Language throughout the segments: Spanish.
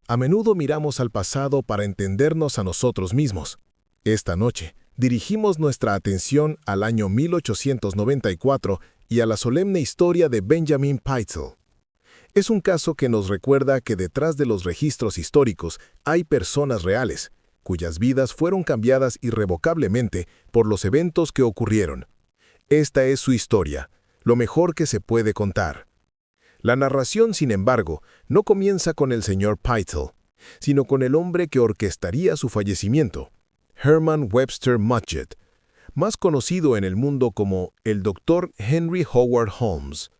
A menudo miramos al pasado para entendernos a nosotros mismos. Esta noche, dirigimos nuestra atención al año 1894 y a la solemne historia de Benjamin Pitezel. Es un caso que nos recuerda que detrás de los registros históricos hay personas reales, cuyas vidas fueron cambiadas irrevocablemente por los eventos que ocurrieron. Esta es su historia, lo mejor que se puede contar. La narración, sin embargo, no comienza con el señor Pitezel, sino con el hombre que orquestaría su fallecimiento, Herman Webster Mudgett, más conocido en el mundo como el Dr. Henry Howard Holmes.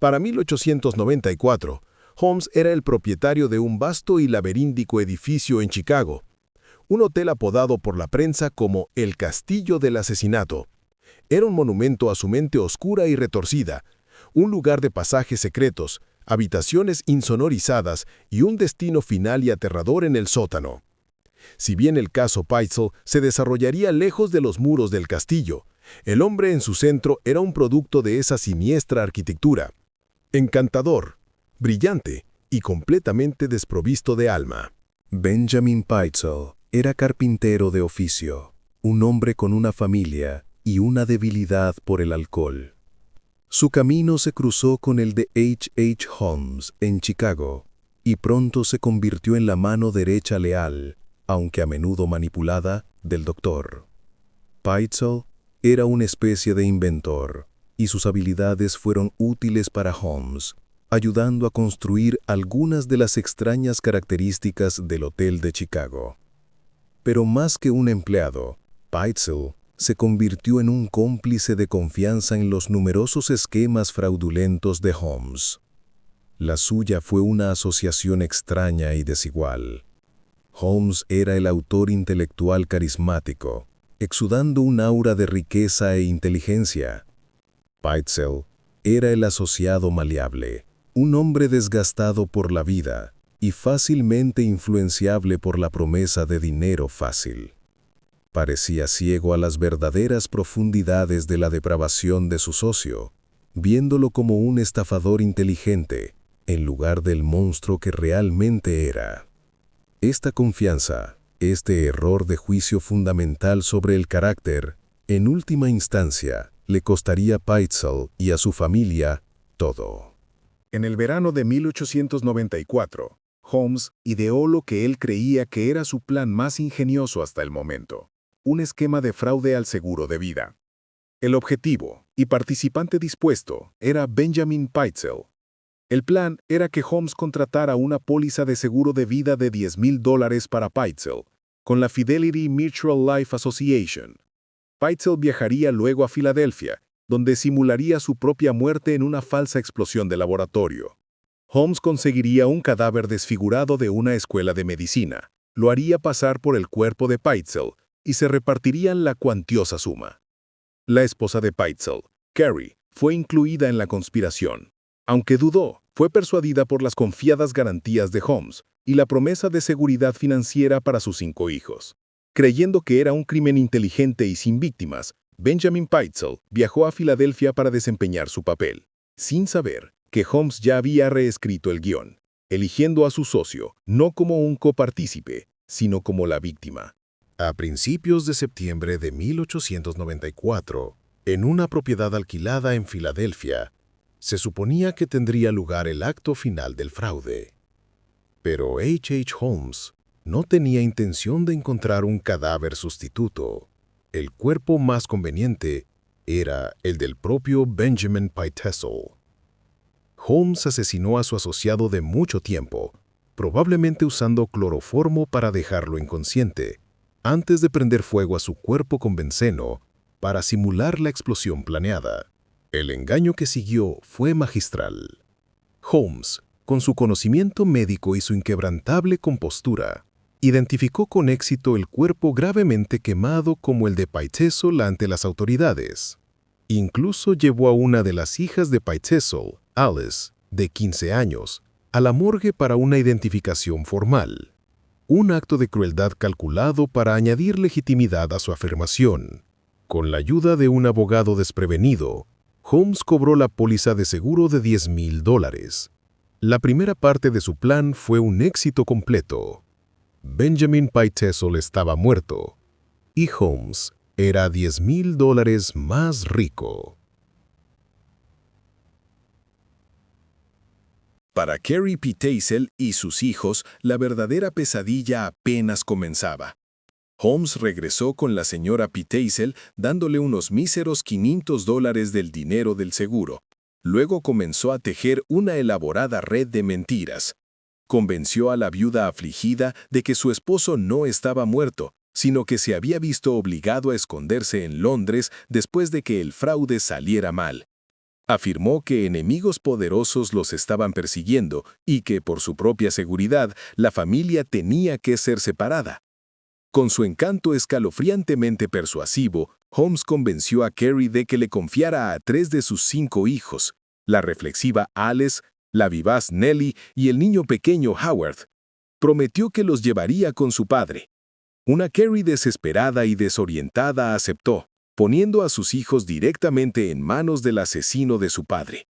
Para 1894, Holmes era el propietario de un vasto y laberíntico edificio en Chicago, un hotel apodado por la prensa como el Castillo del Asesinato. Era un monumento a su mente oscura y retorcida, un lugar de pasajes secretos, habitaciones insonorizadas y un destino final y aterrador en el sótano. Si bien el caso Pitezel se desarrollaría lejos de los muros del castillo, el hombre en su centro era un producto de esa siniestra arquitectura. Encantador, brillante y completamente desprovisto de alma. Benjamin Pitezel era carpintero de oficio, un hombre con una familia y una debilidad por el alcohol. Su camino se cruzó con el de H. Holmes en Chicago, y pronto se convirtió en la mano derecha leal, aunque a menudo manipulada, del doctor. Pitezel era una especie de inventor, y sus habilidades fueron útiles para Holmes, ayudando a construir algunas de las extrañas características del Hotel de Chicago. Pero más que un empleado, Pitezel se convirtió en un cómplice de confianza en los numerosos esquemas fraudulentos de Holmes. La suya fue una asociación extraña y desigual. Holmes era el autor intelectual carismático, exudando un aura de riqueza e inteligencia. Pitezel era el asociado maleable, un hombre desgastado por la vida y fácilmente influenciable por la promesa de dinero fácil. Parecía ciego a las verdaderas profundidades de la depravación de su socio, viéndolo como un estafador inteligente, en lugar del monstruo que realmente era. Esta confianza, este error de juicio fundamental sobre el carácter, en última instancia, le costaría a Pitezel y a su familia todo. En el verano de 1894, Holmes ideó lo que él creía que era su plan más ingenioso hasta el momento: un esquema de fraude al seguro de vida. El objetivo y participante dispuesto era Benjamin Pitezel. El plan era que Holmes contratara una póliza de seguro de vida de $10,000 para Pitezel, con la Fidelity Mutual Life Association. Pitezel viajaría luego a Filadelfia, donde simularía su propia muerte en una falsa explosión de laboratorio. Holmes conseguiría un cadáver desfigurado de una escuela de medicina, lo haría pasar por el cuerpo de Pitezel y se repartirían la cuantiosa suma. La esposa de Pitezel, Carrie, fue incluida en la conspiración. Aunque dudó, fue persuadida por las confiadas garantías de Holmes y la promesa de seguridad financiera para sus 5 hijos. Creyendo que era un crimen inteligente y sin víctimas, Benjamin Pitezel viajó a Filadelfia para desempeñar su papel, sin saber que Holmes ya había reescrito el guión, eligiendo a su socio no como un copartícipe, sino como la víctima. A principios de septiembre de 1894, en una propiedad alquilada en Filadelfia, se suponía que tendría lugar el acto final del fraude. Pero H. Holmes no tenía intención de encontrar un cadáver sustituto. El cuerpo más conveniente era el del propio Benjamin Pitezel. Holmes asesinó a su asociado de mucho tiempo, probablemente usando cloroformo para dejarlo inconsciente, antes de prender fuego a su cuerpo con benceno para simular la explosión planeada. El engaño que siguió fue magistral. Holmes, con su conocimiento médico y su inquebrantable compostura, identificó con éxito el cuerpo gravemente quemado como el de Pitezel ante las autoridades. Incluso llevó a una de las hijas de Pitezel, Alice, de 15 años, a la morgue para una identificación formal. Un acto de crueldad calculado para añadir legitimidad a su afirmación. Con la ayuda de un abogado desprevenido, Holmes cobró la póliza de seguro de $10,000. La primera parte de su plan fue un éxito completo. Benjamin Pitezel estaba muerto y Holmes era $10,000 más rico. Para Carrie Pitezel y sus hijos, la verdadera pesadilla apenas comenzaba. Holmes regresó con la señora Pitezel dándole unos míseros $500 del dinero del seguro. Luego comenzó a tejer una elaborada red de mentiras. Convenció a la viuda afligida de que su esposo no estaba muerto, sino que se había visto obligado a esconderse en Londres después de que el fraude saliera mal. Afirmó que enemigos poderosos los estaban persiguiendo y que, por su propia seguridad, la familia tenía que ser separada. Con su encanto escalofriantemente persuasivo, Holmes convenció a Carrie de que le confiara a 3 de sus 5 hijos, la reflexiva Alice, la vivaz Nellie y el niño pequeño Howard. Prometió que los llevaría con su padre. Una Carrie desesperada y desorientada aceptó, poniendo a sus hijos directamente en manos del asesino de su padre.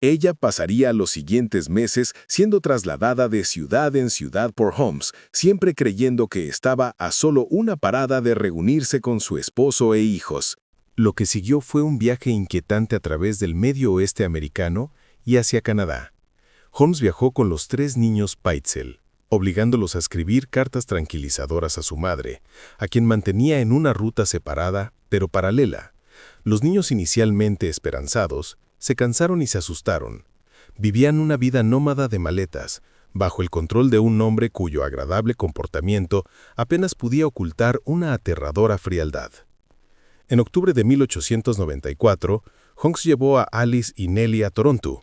Ella pasaría los siguientes meses siendo trasladada de ciudad en ciudad por Holmes, siempre creyendo que estaba a solo una parada de reunirse con su esposo e hijos. Lo que siguió fue un viaje inquietante a través del medio oeste americano y hacia Canadá. Holmes viajó con los 3 niños Pitezel, obligándolos a escribir cartas tranquilizadoras a su madre, a quien mantenía en una ruta separada, pero paralela. Los niños, inicialmente esperanzados, se cansaron y se asustaron. Vivían una vida nómada de maletas, bajo el control de un hombre cuyo agradable comportamiento apenas podía ocultar una aterradora frialdad. En octubre de 1894, Holmes llevó a Alice y Nellie a Toronto.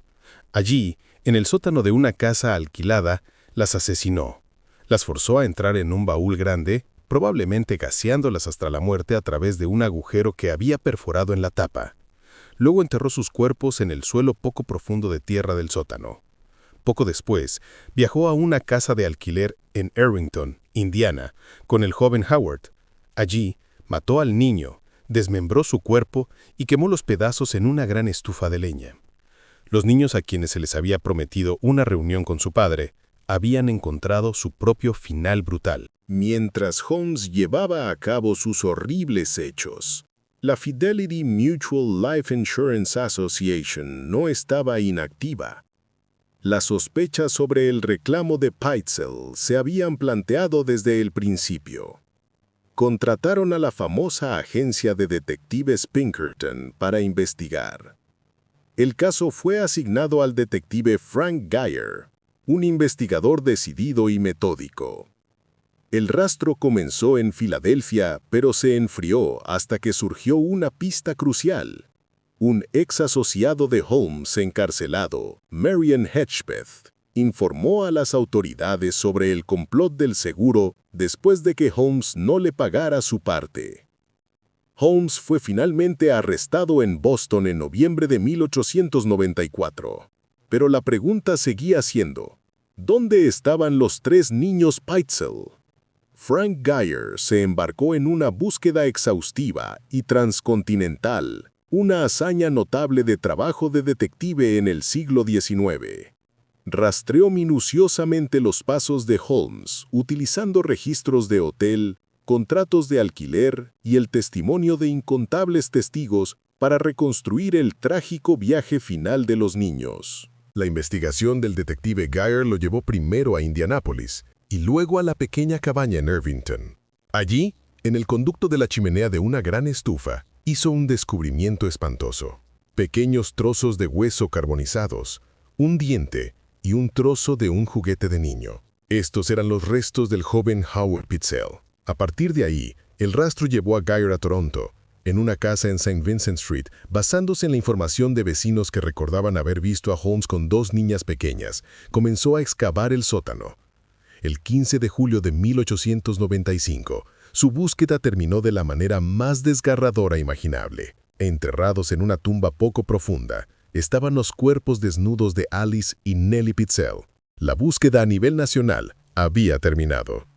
Allí, en el sótano de una casa alquilada, las asesinó. Las forzó a entrar en un baúl grande, probablemente gaseándolas hasta la muerte a través de un agujero que había perforado en la tapa. Luego enterró sus cuerpos en el suelo poco profundo de tierra del sótano. Poco después, viajó a una casa de alquiler en Irvington, Indiana, con el joven Howard. Allí, mató al niño, desmembró su cuerpo y quemó los pedazos en una gran estufa de leña. Los niños, a quienes se les había prometido una reunión con su padre, habían encontrado su propio final brutal. Mientras Holmes llevaba a cabo sus horribles hechos, la Fidelity Mutual Life Insurance Association no estaba inactiva. Las sospechas sobre el reclamo de Pitezel se habían planteado desde el principio. Contrataron a la famosa agencia de detectives Pinkerton para investigar. El caso fue asignado al detective Frank Geyer, un investigador decidido y metódico. El rastro comenzó en Filadelfia, pero se enfrió hasta que surgió una pista crucial. Un ex asociado de Holmes encarcelado, Marion Hedgepeth, informó a las autoridades sobre el complot del seguro después de que Holmes no le pagara su parte. Holmes fue finalmente arrestado en Boston en noviembre de 1894. Pero la pregunta seguía siendo, ¿dónde estaban los 3 niños Pitezel? Frank Geyer se embarcó en una búsqueda exhaustiva y transcontinental, una hazaña notable de trabajo de detective en el siglo XIX. Rastreó minuciosamente los pasos de Holmes, utilizando registros de hotel, contratos de alquiler y el testimonio de incontables testigos para reconstruir el trágico viaje final de los niños. La investigación del detective Geyer lo llevó primero a Indianápolis y luego a la pequeña cabaña en Irvington. Allí, en el conducto de la chimenea de una gran estufa, hizo un descubrimiento espantoso. Pequeños trozos de hueso carbonizados, un diente y un trozo de un juguete de niño. Estos eran los restos del joven Howard Pitezel. A partir de ahí, el rastro llevó a Geyer a Toronto, en una casa en St. Vincent Street, basándose en la información de vecinos que recordaban haber visto a Holmes con 2 niñas pequeñas. Comenzó a excavar el sótano. El 15 de julio de 1895, su búsqueda terminó de la manera más desgarradora imaginable. Enterrados en una tumba poco profunda, estaban los cuerpos desnudos de Alice y Nellie Pitezel. La búsqueda a nivel nacional había terminado.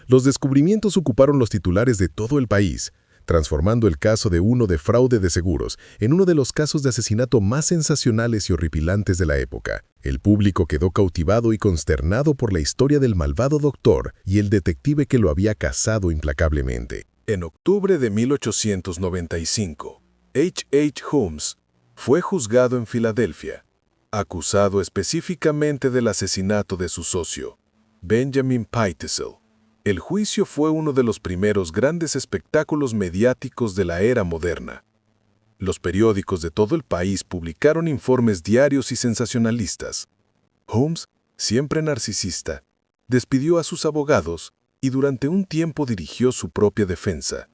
Los descubrimientos ocuparon los titulares de todo el país. transformando el caso de uno de fraude de seguros en uno de los casos de asesinato más sensacionales y horripilantes de la época. El público quedó cautivado y consternado por la historia del malvado doctor y el detective que lo había cazado implacablemente. En octubre de 1895, H. Holmes fue juzgado en Filadelfia, acusado específicamente del asesinato de su socio, Benjamin Pitezel. El juicio fue uno de los primeros grandes espectáculos mediáticos de la era moderna. Los periódicos de todo el país publicaron informes diarios y sensacionalistas. Holmes, siempre narcisista, despidió a sus abogados y durante un tiempo dirigió su propia defensa.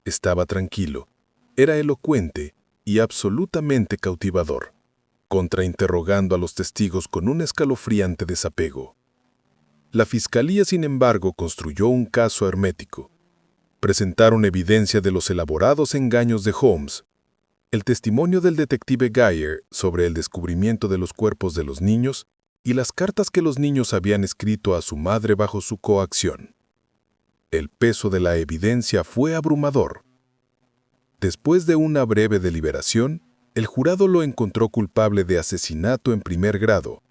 Estaba tranquilo, era elocuente y absolutamente cautivador, contrainterrogando a los testigos con un escalofriante desapego. La fiscalía, sin embargo, construyó un caso hermético. Presentaron evidencia de los elaborados engaños de Holmes, el testimonio del detective Geyer sobre el descubrimiento de los cuerpos de los niños y las cartas que los niños habían escrito a su madre bajo su coacción. El peso de la evidencia fue abrumador. Después de una breve deliberación, el jurado lo encontró culpable de asesinato en primer grado.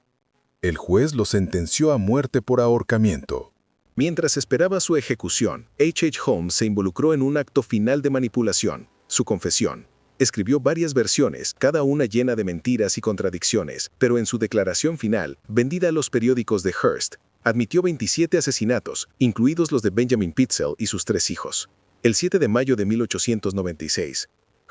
El juez lo sentenció a muerte por ahorcamiento. Mientras esperaba su ejecución, H. Holmes se involucró en un acto final de manipulación, su confesión. Escribió varias versiones, cada una llena de mentiras y contradicciones, pero en su declaración final, vendida a los periódicos de Hearst, admitió 27 asesinatos, incluidos los de Benjamin Pitezel y sus 3 hijos. El 7 de mayo de 1896,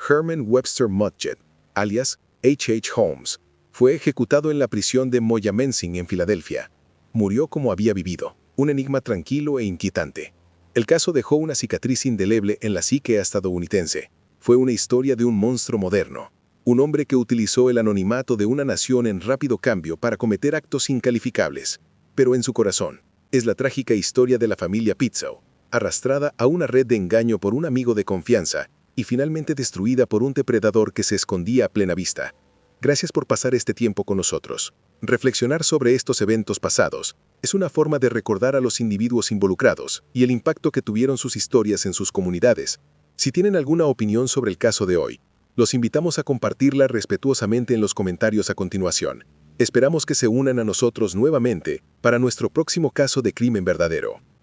Herman Webster Mudgett, alias H. Holmes, fue ejecutado en la prisión de Moyamensing en Filadelfia. Murió como había vivido, un enigma tranquilo e inquietante. El caso dejó una cicatriz indeleble en la psique estadounidense. Fue una historia de un monstruo moderno, un hombre que utilizó el anonimato de una nación en rápido cambio para cometer actos incalificables. Pero en su corazón, es la trágica historia de la familia Pitezel, arrastrada a una red de engaño por un amigo de confianza y finalmente destruida por un depredador que se escondía a plena vista. Gracias por pasar este tiempo con nosotros. Reflexionar sobre estos eventos pasados es una forma de recordar a los individuos involucrados y el impacto que tuvieron sus historias en sus comunidades. Si tienen alguna opinión sobre el caso de hoy, los invitamos a compartirla respetuosamente en los comentarios a continuación. Esperamos que se unan a nosotros nuevamente para nuestro próximo caso de crimen verdadero.